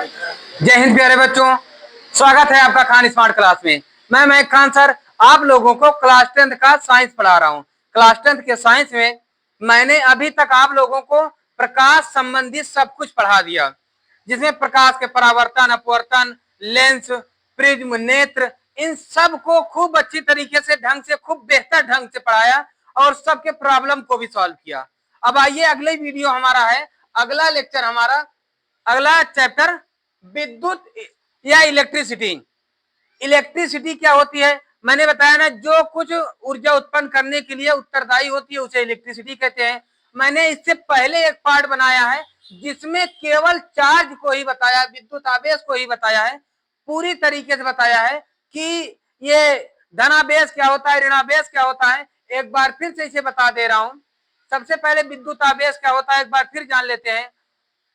जय हिंद प्यारे बच्चों, स्वागत है आपका खान स्मार्ट क्लास में। मैं खान सर आप लोगों को क्लास 10th का साइंस पढ़ा रहा हूँ। क्लास 10th के साइंस में मैंने अभी तक आप लोगों को प्रकाश संबंधित सब कुछ पढ़ा दिया, जिसमें प्रकाश के परावर्तन, अपवर्तन, लेंस, प्रिज्म, नेत्र, इन सब को खूब अच्छी तरीके से ढंग से, खूब बेहतर ढंग से पढ़ाया और सबके प्रॉब्लम को भी सॉल्व किया। अब आइए अगले वीडियो हमारा है, अगला लेक्चर हमारा, अगला चैप्टर विद्युत या इलेक्ट्रिसिटी। इलेक्ट्रिसिटी क्या होती है मैंने बताया ना, जो कुछ ऊर्जा उत्पन्न करने के लिए उत्तरदायी होती है उसे इलेक्ट्रिसिटी कहते हैं। मैंने इससे पहले एक पार्ट बनाया है जिसमें केवल चार्ज को ही बताया, विद्युत आवेश को ही बताया है, पूरी तरीके से बताया है कि ये धनावेश क्या होता है, ऋणावेश क्या होता है। एक बार फिर से इसे बता दे रहा हूं। सबसे पहले विद्युत आवेश क्या होता है एक बार फिर जान लेते हैं।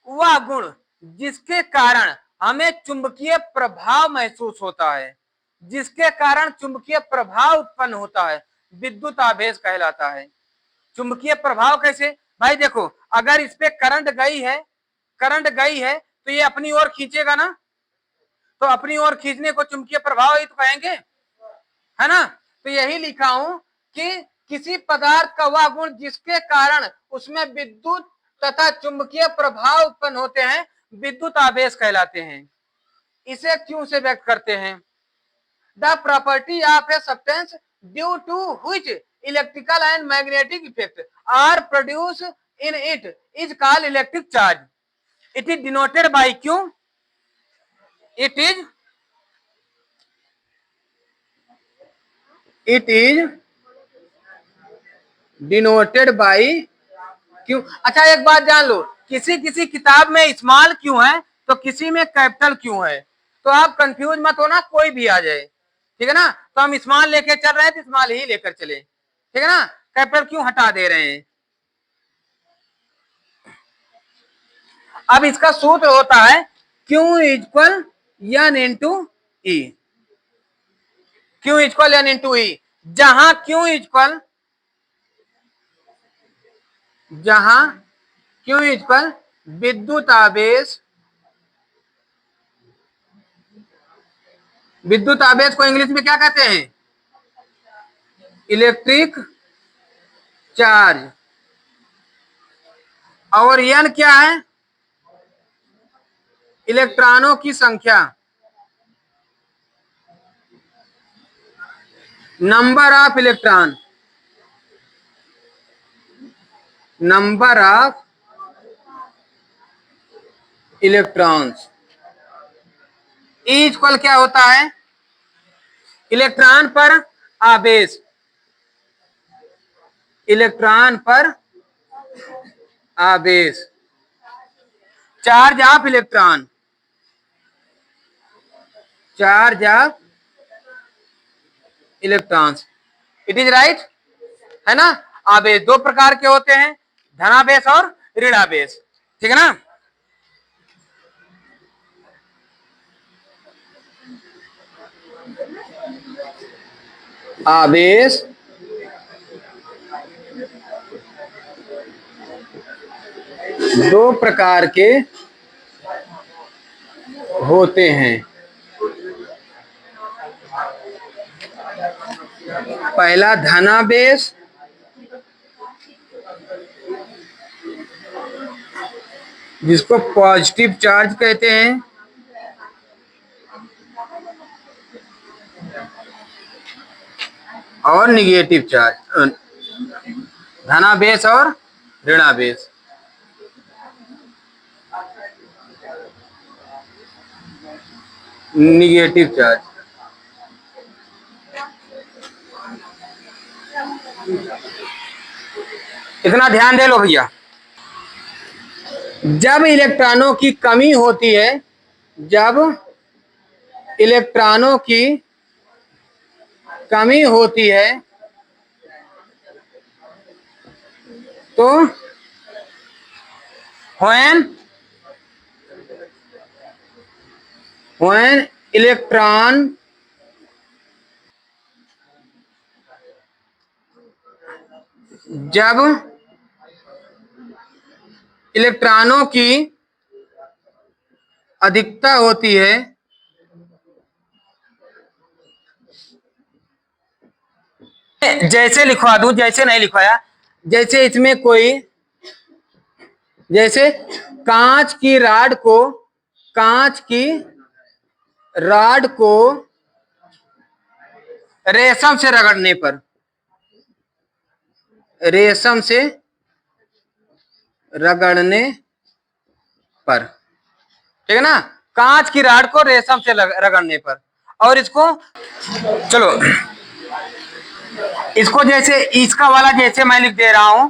वह गुण जिसके कारण हमें चुंबकीय प्रभाव महसूस होता है, जिसके कारण चुंबकीय प्रभाव उत्पन्न होता है, विद्युत आवेश कहलाता है। चुंबकीय प्रभाव कैसे भाई, देखो अगर इस पे करंट गई है तो ये अपनी ओर खींचेगा ना, तो अपनी ओर खींचने को चुंबकीय प्रभाव ही तो कहेंगे, है ना। तो यही लिखा हूं कि किसी पदार्थ का वह गुण जिसके कारण उसमें विद्युत तथा चुंबकीय प्रभाव उत्पन्न होते हैं, विद्युत आवेश कहलाते हैं। इसे क्यों से व्यक्त करते हैं? The property of a substance due to which electrical and magnetic effect are produce in it is called electric charge. It is denoted by Q? It is denoted by Q. अच्छा एक बात जान लो, किसी किसी किताब में स्मॉल क्यों है तो किसी में कैपिटल क्यों है, तो आप कंफ्यूज मत होना, कोई भी आ जाए, ठीक है ना। तो हम स्मॉल लेके चल रहे हैं तो स्मॉल ही लेकर चले, ठीक है ना। कैपिटल क्यों हटा दे रहे हैं। अब इसका सूत्र होता है Q इक्वल एन इंटू ई। Q इक्वल एन इंटू ई, जहां Q इक्वल विद्युत आवेश, विद्युत आवेश को इंग्लिश में क्या कहते हैं? Electric charge. और एन क्या है? इलेक्ट्रॉनों की संख्या, number of electron, number of electrons. E equal क्या होता है? इलेक्ट्रॉन पर आवेश, इलेक्ट्रॉन पर आवेश, charge of electron, charge of electrons. It is right, है ना। आवेश दो प्रकार के होते हैं, धनावेश और ऋणावेश, ठीक है ना। आवेश दो प्रकार के होते हैं। पहला धनावेश, जिसको पॉजिटिव चार्ज कहते हैं, और निगेटिव चार्ज, धनावेश और ऋणावेश। निगेटिव चार्ज, इतना ध्यान दे लो भैया। जब इलेक्ट्रॉनों की कमी होती है, जब इलेक्ट्रॉनों की कमी होती है तो when इलेक्ट्रॉन जब इलेक्ट्रॉनों की अधिकता होती है जैसे लिखवा दूं, जैसे नहीं लिखवाया, जैसे इसमें कोई, जैसे कांच की राड को, कांच की राड को रेशम से रगड़ने पर, रेशम से रगड़ने पर, ठीक है ना, कांच की राड को रेशम से रगड़ने पर। और इसको, चलो इसको जैसे इसका वाला जैसे मैं लिख दे रहा हूं,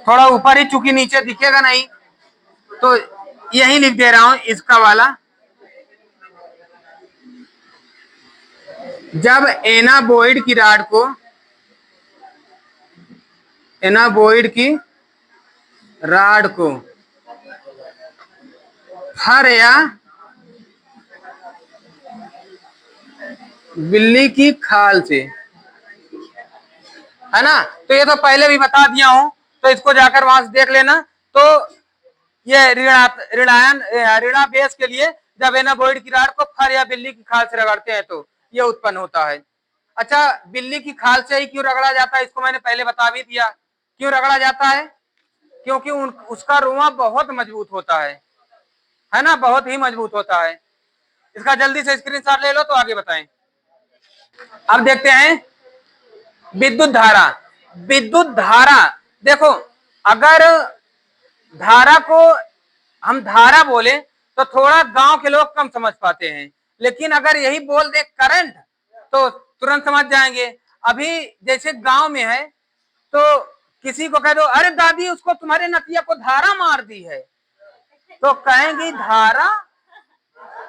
थोड़ा ऊपर ही, चूंकि नीचे दिखेगा नहीं तो यही लिख दे रहा हूं इसका वाला। जब एनाबोइड की राड को, एनाबोइड की राड को फर या बिल्ली की खाल से, है ना, तो ये तो पहले भी बता दिया हूं, तो इसको जाकर वहां से देख लेना। तो ये ऋणा बेस के लिए जब एनाबोइड की राड को फर या बिल्ली की खाल से रगड़ते हैं तो ये उत्पन्न होता है। अच्छा, बिल्ली की खाल से ही क्यों रगड़ा जाता है, इसको मैंने पहले बता भी दिया। क्यों रगड़ा जाता है? क्योंकि उसका रुआ बहुत मजबूत होता है ना, बहुत ही मजबूत होता है। इसका जल्दी से स्क्रीनशॉट ले लो तो आगे बताएं। अब देखते हैं विद्युत धारा। विद्युत धारा, देखो अगर धारा को हम धारा बोले तो थोड़ा गांव के लोग कम समझ पाते हैं, लेकिन अगर यही बोल दे करंट तो तुरंत समझ जाएंगे। अभी जैसे गांव में है तो किसी को कह दो अरे दादी उसको तुम्हारे नतिया को धारा मार दी है, तो कहेंगी धारा,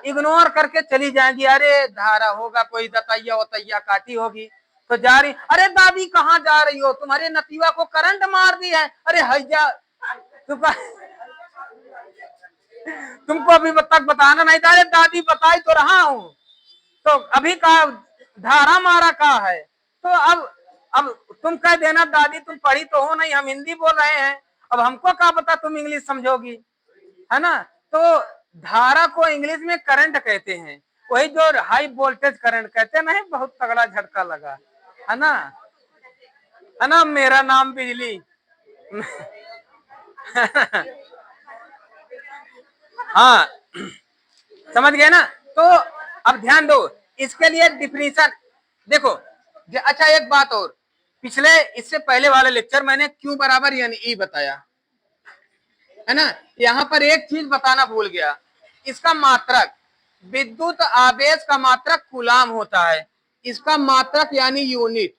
इग्नोर करके चली जाएंगी, अरे धारा होगा कोई दतैया वतैया काटी होगी। तो जा रही, अरे दादी कहाँ जा रही हो, तुम्हारे नतीवा को करंट मार दी है, अरे हैजा तुमको अभी तक बताना नहीं था, अरे दादी बताई तो रहा हूं, तो अभी का धारा मारा का है। तो अब तुम कह देना दादी तुम पढ़ी तो हो नहीं, हम हिंदी बोल रहे हैं, अब हमको क्या पता तुम इंग्लिश समझोगी, है ना। तो धारा को इंग्लिश में करंट कहते हैं, वही जो हाई वोल्टेज करंट कहते हैं ना, बहुत तगड़ा झटका लगा, है ना, है ना, मेरा नाम बिजली हाँ, समझ गए ना। तो अब ध्यान दो, इसके लिए डिफिनीशन देखो। अच्छा एक बात और, पिछले इससे पहले वाले लेक्चर मैंने क्यू बराबर यानी ई बताया है ना, यहाँ पर एक चीज बताना भूल गया, इसका मात्रक, विद्युत आवेश का मात्रक कूलाम होता है, इसका मात्रक यानी यूनिट।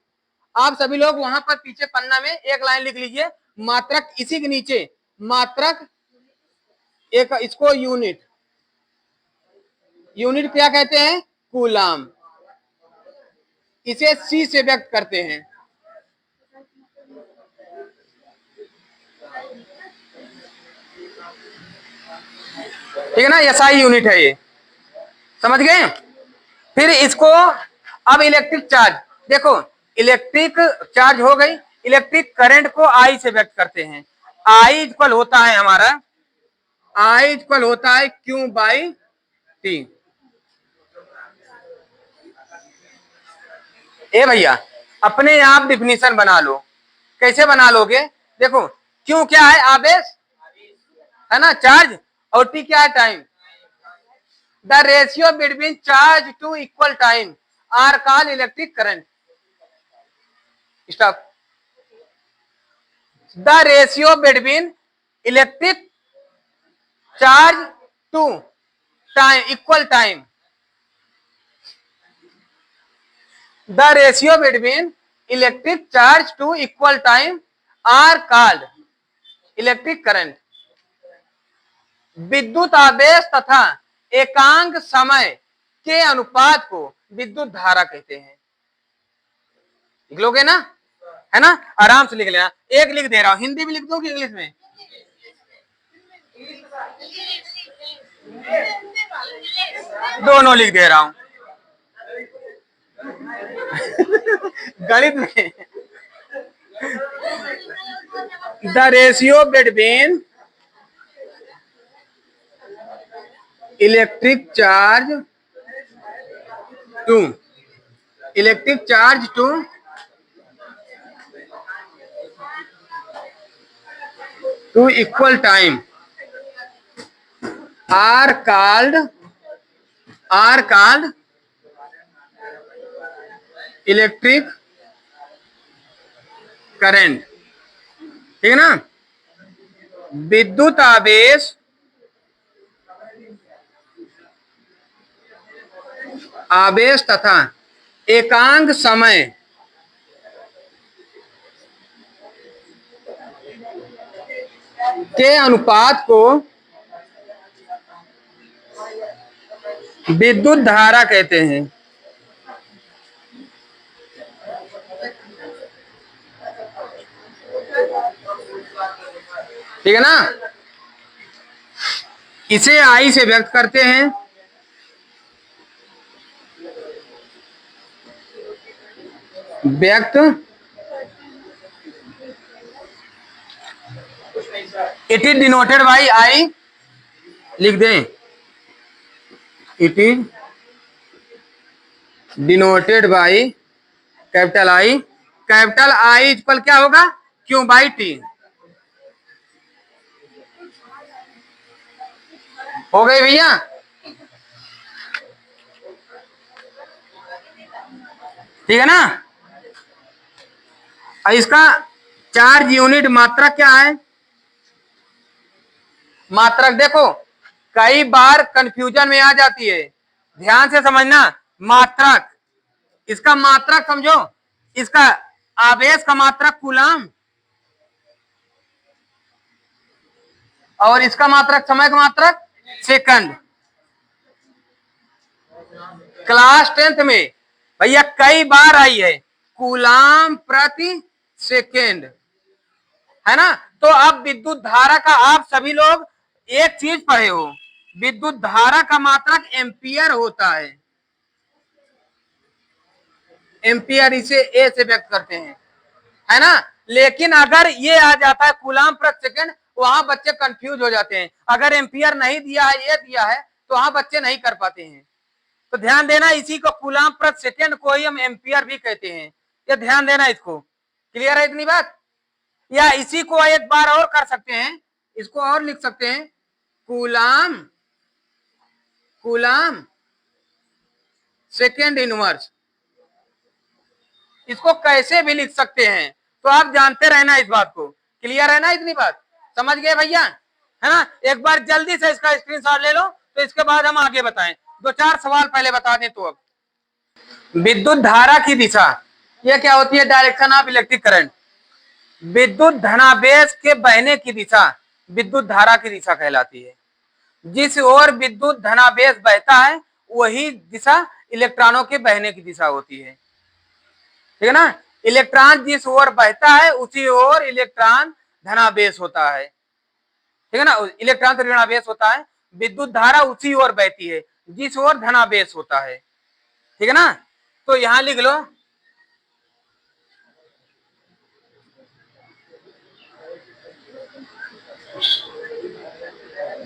आप सभी लोग वहां पर पीछे पन्ना में एक लाइन लिख लीजिए, मात्रक, इसी के नीचे मात्रक, एक इसको यूनिट, यूनिट क्या कहते हैं, कूलाम, इसे सी से व्यक्त करते हैं। ठीक है ना, एसआई यूनिट है ये, समझ गए। फिर इसको, अब इलेक्ट्रिक चार्ज देखो, इलेक्ट्रिक चार्ज हो गई, इलेक्ट्रिक करंट को आई से व्यक्त करते हैं। आई इक्वल होता है हमारा, आई इक्वल होता है क्यू बाई टी। ए भैया अपने आप डिफिनीशन बना लो, कैसे बना लोगे, देखो क्यू क्या है, आवेश है ना, चार्ज, और टी क्या है, time. The ratio between charge to equal time are called electric current. Stop. The ratio between electric charge to time equal time, the ratio between electric charge to equal time are called electric current. विद्युत आवेश तथा एकांक समय के अनुपात को विद्युत धारा कहते हैं। लिख लोगे ना, है ना, आराम से लिख लेना। एक लिख दे रहा हूं, हिंदी में लिख दो कि इंग्लिश में, दोनों लिख दे रहा हूं गणित में। The ratio between electric charge to electric charge to equal time are called electric current. ठीक है ना। विद्युत आवेश तथा एकांक समय के अनुपात को विद्युत धारा कहते हैं। ठीक है ना। इसे आई से व्यक्त करते हैं। व्यक्त it is denoted by I, लिख दें, it is denoted by capital I. Capital I equal क्या होगा, क्यू बाई टी। हो गई भैया। ठीक है ना। इसका चार्ज यूनिट मात्रक क्या है। मात्रक देखो कई बार कंफ्यूजन में आ जाती है, ध्यान से समझना। मात्रक, इसका मात्रक समझो, इसका आवेश का मात्रक कूलम और इसका मात्रक समय का मात्रक सेकंड। क्लास 10th में भैया कई बार आई है कूलम प्रति सेकेंड, है ना। तो अब विद्युत धारा का आप सभी लोग एक चीज पढ़े हो, विद्युत धारा का मात्रक एम्पियर होता एम्पियर, इसे ए से व्यक्त करते हैं, है ना। लेकिन अगर ये आ जाता है कूलम प्रति सेकंड, वहां बच्चे कंफ्यूज हो जाते हैं। अगर एम्पियर नहीं दिया है, ये दिया है, तो वहां बच्चे नहीं कर पाते हैं। तो ध्यान देना, इसी को कूलम प्रति सेकंड को ही हम एम्पियर भी कहते हैं। ये ध्यान देना, इसको क्लियर है इतनी बात। या इसी को एक बार और कर सकते हैं, इसको और लिख सकते हैं, कूलम सेकेंड इनवर्स। इसको कैसे भी लिख सकते हैं, तो आप जानते रहना इस बात को। क्लियर है ना इतनी बात, समझ गए भैया, है ना। एक बार जल्दी से इसका स्क्रीनशॉट ले लो, तो इसके बाद हम आगे बताएं। दो चार सवाल पहले बता दें तो। अब विद्युत धारा की दिशा, यह क्या होती है, डायरेक्शन ऑफ इलेक्ट्रिक करंट। विद्युत धनावेश के बहने की दिशा विद्युत धारा की दिशा कहलाती है। जिस ओर विद्युत धनावेश बहता है वही दिशा इलेक्ट्रॉनों के बहने की दिशा होती है। ठीक है ना। इलेक्ट्रॉन जिस ओर बहता है उसी ओर इलेक्ट्रॉन धनावेश होता है। ठीक है ना। इलेक्ट्रॉन तो ऋणावेश होता है, विद्युत धारा उसी ओर बहती है जिस ओर धनावेश होता है। ठीक है ना। तो यहां लिख लो,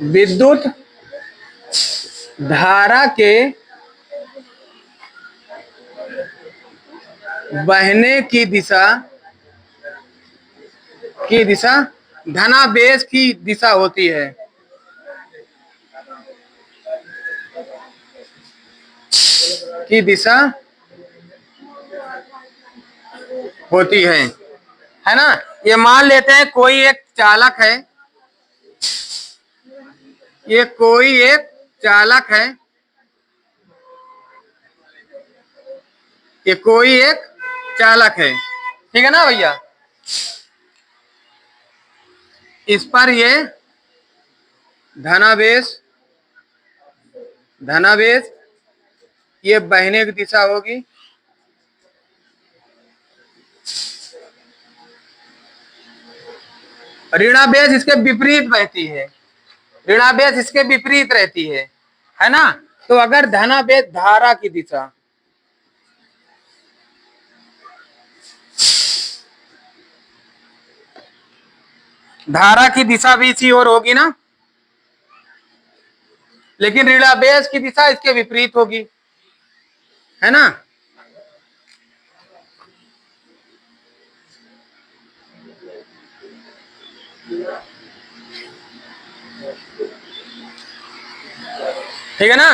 विद्युत धारा के बहने की दिशा धनावेश की दिशा होती है। की दिशा होती है ना। ये मान लेते हैं कोई एक चालक है, ये कोई एक चालक है, ये कोई एक चालक है। ठीक है ना भैया। इस पर ये धनावेश ये बहने की दिशा होगी। ऋणावेश इसके विपरीत बहती है, ऋणावेश इसके विपरीत रहती है ना। तो अगर धनावेश धारा की दिशा भी इसी ओर होगी ना, लेकिन ऋणाभ्यास की दिशा इसके विपरीत होगी, है ना। ठीक है ना,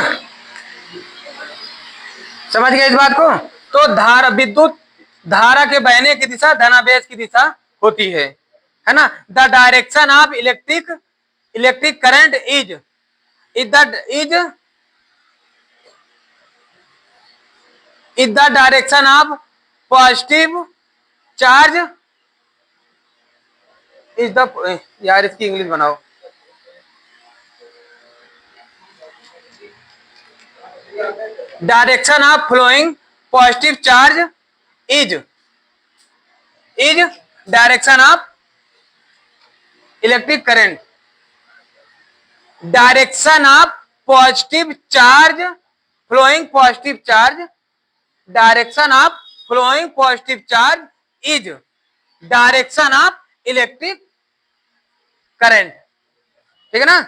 समझ गए इस बात को। तो धारा, विद्युत धारा के बहने की दिशा धनावेश की दिशा होती है ना। The direction of electric current is the direction of positive charge is the, यार इसकी इंग्लिश बनाओ। Direction of flowing positive charge is direction of electric current, direction of positive charge flowing positive charge, direction of flowing positive charge is direction of electric current. ठीक है ना,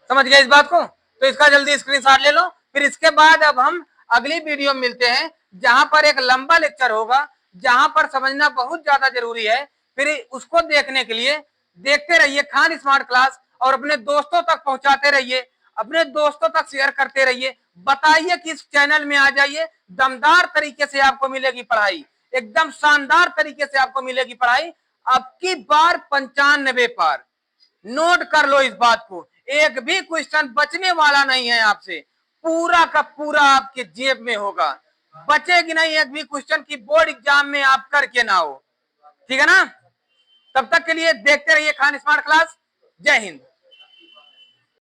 समझ गए इस बात को। तो इसका जल्दी स्क्रीनशॉट ले लो। फिर इसके बाद अब हम अगली वीडियो में मिलते हैं, जहां पर एक लंबा लेक्चर होगा, जहां पर समझना बहुत ज्यादा जरूरी है। फिर उसको देखने के लिए देखते रहिए खान स्मार्ट क्लास, और अपने दोस्तों तक पहुंचाते रहिए, अपने दोस्तों तक शेयर करते रहिए। बताइए कि इस चैनल में आ जाइए, दमदार तरीके से आपको मिलेगी पढ़ाई, एकदम शानदार तरीके से आपको मिलेगी पढ़ाई। अब की बार 95 पार, नोट कर लो इस बात को, एक भी क्वेश्चन बचने वाला नहीं है आपसे, पूरा का पूरा आपके जेब में होगा, बचेगी नहीं एक भी क्वेश्चन की बोर्ड एग्जाम में आप करके ना हो। ठीक है ना, तब तक के लिए देखते रहिए खान स्मार्ट क्लास। जय हिंद।